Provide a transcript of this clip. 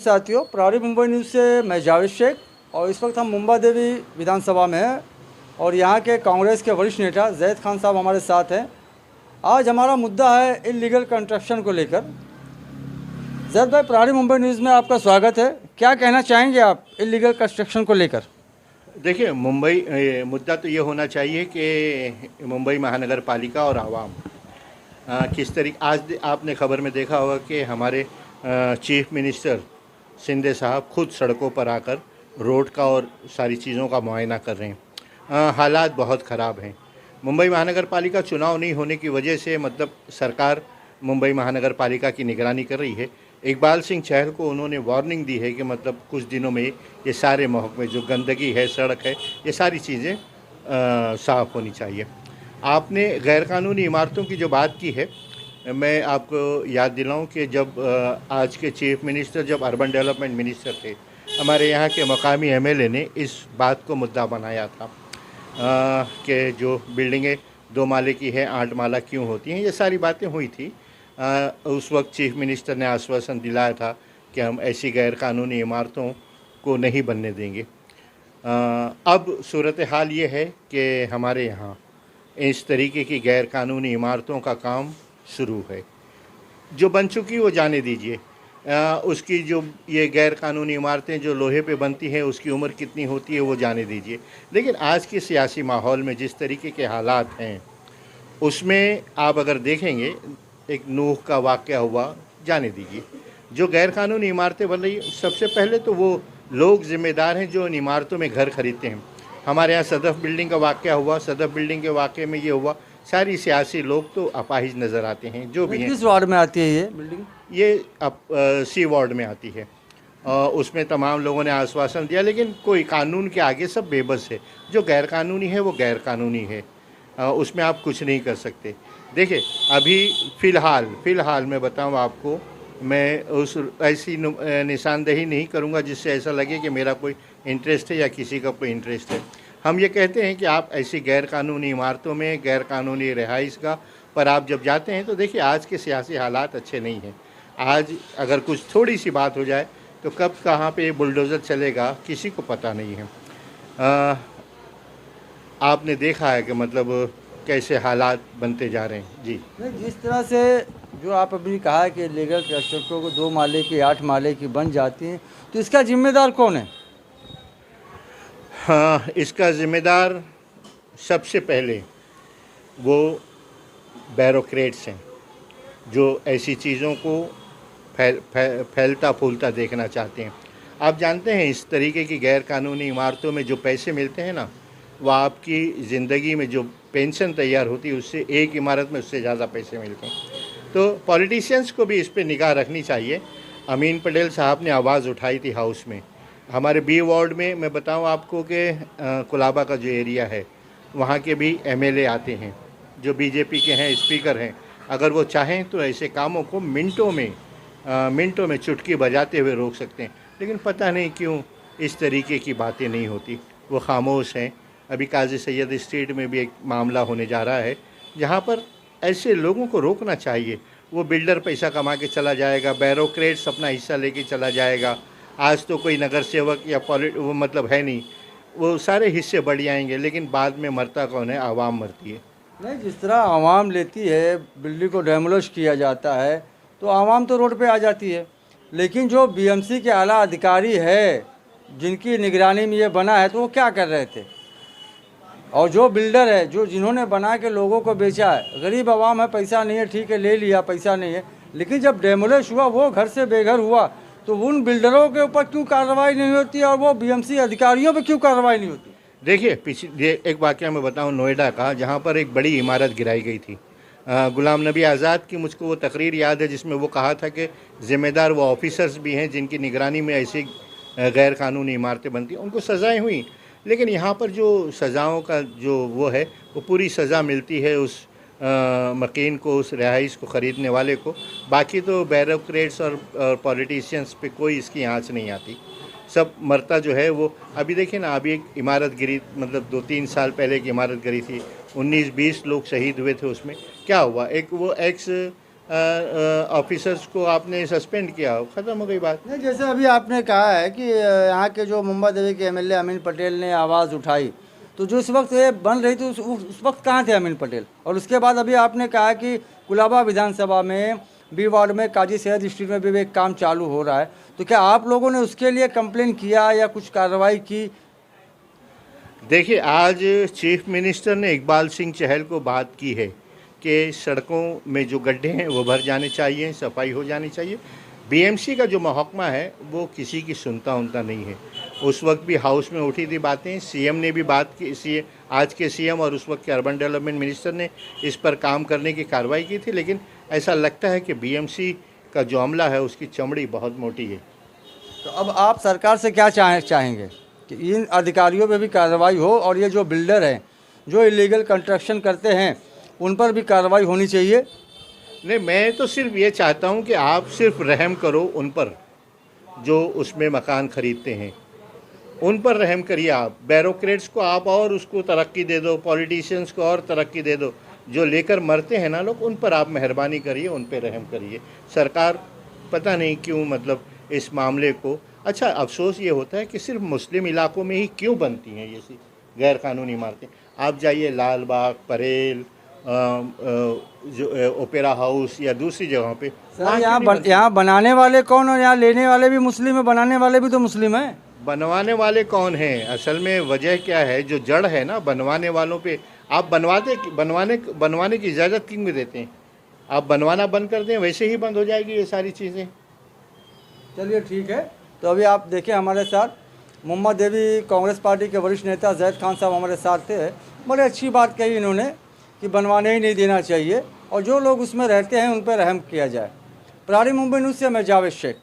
साथियों, प्रहरी मुंबई न्यूज़ से मैं जावेद शेख और इस वक्त हम मुंबा देवी विधानसभा में हैं और यहाँ के कांग्रेस के वरिष्ठ नेता जैद खान साहब हमारे साथ हैं। आज हमारा मुद्दा है इलीगल कंस्ट्रक्शन को लेकर। जैद भाई, प्रहरी मुंबई न्यूज़ में आपका स्वागत है। क्या कहना चाहेंगे आप इलीगल कंस्ट्रक्शन को लेकर? देखिए, मुद्दा तो ये होना चाहिए कि मुंबई महानगर पालिका और आवाम किस तरीके, आज आपने खबर में देखा होगा कि हमारे चीफ मिनिस्टर शिंदे साहब खुद सड़कों पर आकर रोड का और सारी चीज़ों का मुआयना कर रहे हैं। हालात बहुत ख़राब हैं। मुंबई महानगर पालिका चुनाव नहीं होने की वजह से मतलब सरकार मुंबई महानगर पालिका की निगरानी कर रही है। इकबाल सिंह चहल को उन्होंने वार्निंग दी है कि मतलब कुछ दिनों में ये सारे महकमे, जो गंदगी है, सड़क है, ये सारी चीज़ें साफ़ होनी चाहिए। आपने गैरकानूनी इमारतों की जो बात की है, मैं आपको याद दिलाऊं कि जब आज के चीफ मिनिस्टर जब अर्बन डेवलपमेंट मिनिस्टर थे, हमारे यहाँ के मकामी एमएलए ने इस बात को मुद्दा बनाया था कि जो बिल्डिंगें 2 माले की है 8 माला क्यों होती हैं। ये सारी बातें हुई थी। उस वक्त चीफ मिनिस्टर ने आश्वासन दिलाया था कि हम ऐसी गैरकानूनी इमारतों को नहीं बनने देंगे। अब सूरत हाल ये है कि हमारे यहाँ इस तरीके की गैरकानूनी इमारतों का काम शुरू है। जो बन चुकी वो जाने दीजिए। उसकी जो ये गैरकानूनी इमारतें जो लोहे पे बनती हैं उसकी उम्र कितनी होती है वो जाने दीजिए। लेकिन आज के सियासी माहौल में जिस तरीके के हालात हैं उसमें आप अगर देखेंगे, एक नूह का वाक़या हुआ, जाने दीजिए। जो गैरकानूनी इमारतें बन रही, सबसे पहले तो वो लोग ज़िम्मेदार हैं जो इन इमारतों में घर खरीदते हैं। हमारे यहाँ सदफ़ बिल्डिंग का वाक़या हुआ, सदफ़ बिल्डिंग के वाक़े में ये हुआ, सारी सियासी लोग तो अपाहिज नज़र आते हैं जो भी हैं। किस वार्ड में आती है ये बिल्डिंग? ये सी वार्ड में आती है। उसमें तमाम लोगों ने आश्वासन दिया, लेकिन कोई कानून के आगे सब बेबस है। जो गैरकानूनी है वो गैरकानूनी है, उसमें आप कुछ नहीं कर सकते। देखिए, अभी फ़िलहाल मैं बताऊँ आपको, मैं उस ऐसी निशानदेही नहीं करूँगा जिससे ऐसा लगे कि मेरा कोई इंटरेस्ट है या किसी का कोई इंटरेस्ट है। हम ये कहते हैं कि आप ऐसी गैरकानूनी इमारतों में, गैरकानूनी रिहाइश का पर आप जब जाते हैं तो देखिए आज के सियासी हालात अच्छे नहीं हैं। आज अगर कुछ थोड़ी सी बात हो जाए तो कब कहाँ पे बुलडोज़र चलेगा किसी को पता नहीं है। आपने देखा है कि मतलब कैसे हालात बनते जा रहे हैं। जी नहीं, जिस तरह से जो आप अभी कहा है कि लीगल कंस्ट्रक्शन को 2 माले की 8 माले की बन जाती हैं, तो इसका जिम्मेदार कौन है? हाँ, इसका ज़िम्मेदार सबसे पहले वो ब्यूरोक्रेट्स हैं जो ऐसी चीज़ों को फैलता फूलता देखना चाहते हैं। आप जानते हैं इस तरीके की गैरकानूनी इमारतों में जो पैसे मिलते हैं ना, वो आपकी ज़िंदगी में जो पेंशन तैयार होती है उससे, एक इमारत में उससे ज़्यादा पैसे मिलते हैं। तो पॉलिटिशियंस को भी इस पे निगाह रखनी चाहिए। अमीन पटेल साहब ने आवाज़ उठाई थी हाउस में। हमारे बी वार्ड में मैं बताऊं आपको कि कुलाबा का जो एरिया है वहाँ के भी एमएलए आते हैं जो बीजेपी के हैं, स्पीकर हैं। अगर वो चाहें तो ऐसे कामों को मिनटों में चुटकी बजाते हुए रोक सकते हैं, लेकिन पता नहीं क्यों इस तरीके की बातें नहीं होती, वो खामोश हैं। अभी काजी सैयद स्ट्रीट में भी एक मामला होने जा रहा है जहाँ पर ऐसे लोगों को रोकना चाहिए। वो बिल्डर पैसा कमा के चला जाएगा, ब्यूरोक्रेट्स अपना हिस्सा लेके चला जाएगा। आज तो कोई नगर सेवक या वो मतलब है नहीं, वो सारे हिस्से बढ़ जाएंगे, लेकिन बाद में मरता कौन है? आवाम मरती है। नहीं, जिस तरह आवाम लेती है, बिल्डिंग को डेमोलिश किया जाता है तो आवाम तो रोड पे आ जाती है, लेकिन जो बीएमसी के आला अधिकारी है जिनकी निगरानी में ये बना है तो वो क्या कर रहे थे? और जो बिल्डर है, जो जिन्होंने बना के लोगों को बेचा है, गरीब आवाम है, पैसा नहीं है, ठीक है, ले लिया, पैसा नहीं है, लेकिन जब डेमोलिश हुआ, वो घर से बेघर हुआ, तो उन बिल्डरों के ऊपर क्यों कार्रवाई नहीं होती और वो बीएमसी अधिकारियों पे क्यों कार्रवाई नहीं होती? देखिए, पिछले एक वाक़या मैं बताऊं नोएडा का, जहां पर एक बड़ी इमारत गिराई गई थी। गुलाम नबी आज़ाद की मुझको वो तकरीर याद है जिसमें वो कहा था कि ज़िम्मेदार वो ऑफिसर्स भी हैं जिनकी निगरानी में ऐसी गैर कानूनी इमारतें बनती हैं, उनको सज़ाएँ हुई। लेकिन यहाँ पर जो सज़ाओं का जो वो है, वो पूरी सज़ा मिलती है उस मकीन को, उस रिहाइश को ख़रीदने वाले को। बाकी तो ब्यूरोक्रेट्स और पॉलिटिशियंस पे कोई इसकी आँच नहीं आती। सब मरता जो है वो, अभी देखिए ना, अभी एक इमारत गिरी, मतलब 2-3 साल पहले की इमारत गिरी थी, 19-20 लोग शहीद हुए थे उसमें। क्या हुआ? एक वो एक्स ऑफिसर्स को आपने सस्पेंड किया, ख़त्म हो गई बात। नहीं, जैसे अभी आपने कहा है कि यहाँ के जो मुंबा देवी के एमएलए अमीन पटेल ने आवाज़ उठाई, तो जो इस वक्त ये बन रही थी उस वक्त कहाँ थे अमीन पटेल? और उसके बाद अभी आपने कहा कि कुलाबा विधानसभा में बी वार्ड में काजी सैयद स्ट्रीट में भी एक काम चालू हो रहा है, तो क्या आप लोगों ने उसके लिए कंप्लेन किया या कुछ कार्रवाई की? देखिए, आज चीफ मिनिस्टर ने इकबाल सिंह चहल को बात की है कि सड़कों में जो गड्ढे हैं वो भर जाने चाहिए, सफाई हो जानी चाहिए। बीएमसी का जो महकमा है वो किसी की सुनता उनता नहीं है। उस वक्त भी हाउस में उठी थी बातें, सीएम ने भी बात की, आज के सीएम और उस वक्त के अर्बन डेवलपमेंट मिनिस्टर ने इस पर काम करने की कार्रवाई की थी, लेकिन ऐसा लगता है कि बीएमसी का जो अमला है उसकी चमड़ी बहुत मोटी है। तो अब आप सरकार से क्या चाहेंगे कि इन अधिकारियों पे भी कार्रवाई हो और ये जो बिल्डर हैं जो इलीगल कंस्ट्रक्शन करते हैं उन पर भी कार्रवाई होनी चाहिए? नहीं, मैं तो सिर्फ ये चाहता हूँ कि आप सिर्फ रहम करो उन पर जो उसमें मकान खरीदते हैं, उन पर रहम करिए। आप ब्यूरोक्रेट्स को आप और उसको तरक्की दे दो, पॉलिटिशियंस को और तरक्की दे दो, जो लेकर मरते हैं ना लोग, उन पर आप मेहरबानी करिए, उन पर रहम करिए। सरकार पता नहीं क्यों मतलब इस मामले को, अच्छा अफसोस ये होता है कि सिर्फ मुस्लिम इलाकों में ही क्यों बनती हैं ये सी गैर कानूनी इमारतें। आप जाइए लाल बाग, परेल, जो ओपेरा हाउस या दूसरी जगहों पे, सर यहाँ बनाने वाले कौन और यहाँ लेने वाले भी मुस्लिम है, बनाने वाले भी तो मुस्लिम हैं। बनवाने वाले कौन हैं? असल में वजह क्या है, जो जड़ है ना बनवाने वालों पे, आप बनवाने की इजाज़त क्यों देते हैं? आप बनवाना बंद कर दें, वैसे ही बंद हो जाएगी ये सारी चीज़ें। चलिए ठीक है, तो अभी आप देखिए हमारे साथ मुम्मा देवी कांग्रेस पार्टी के वरिष्ठ नेता जैद खान साहब हमारे साथ थे। बड़े अच्छी बात कही इन्होंने कि बनवाने ही नहीं देना चाहिए और जो लोग उसमें रहते हैं उन पर रहम किया जाए। प्रहारी मुंबई न्यूज़ से मैं जावेद शेख।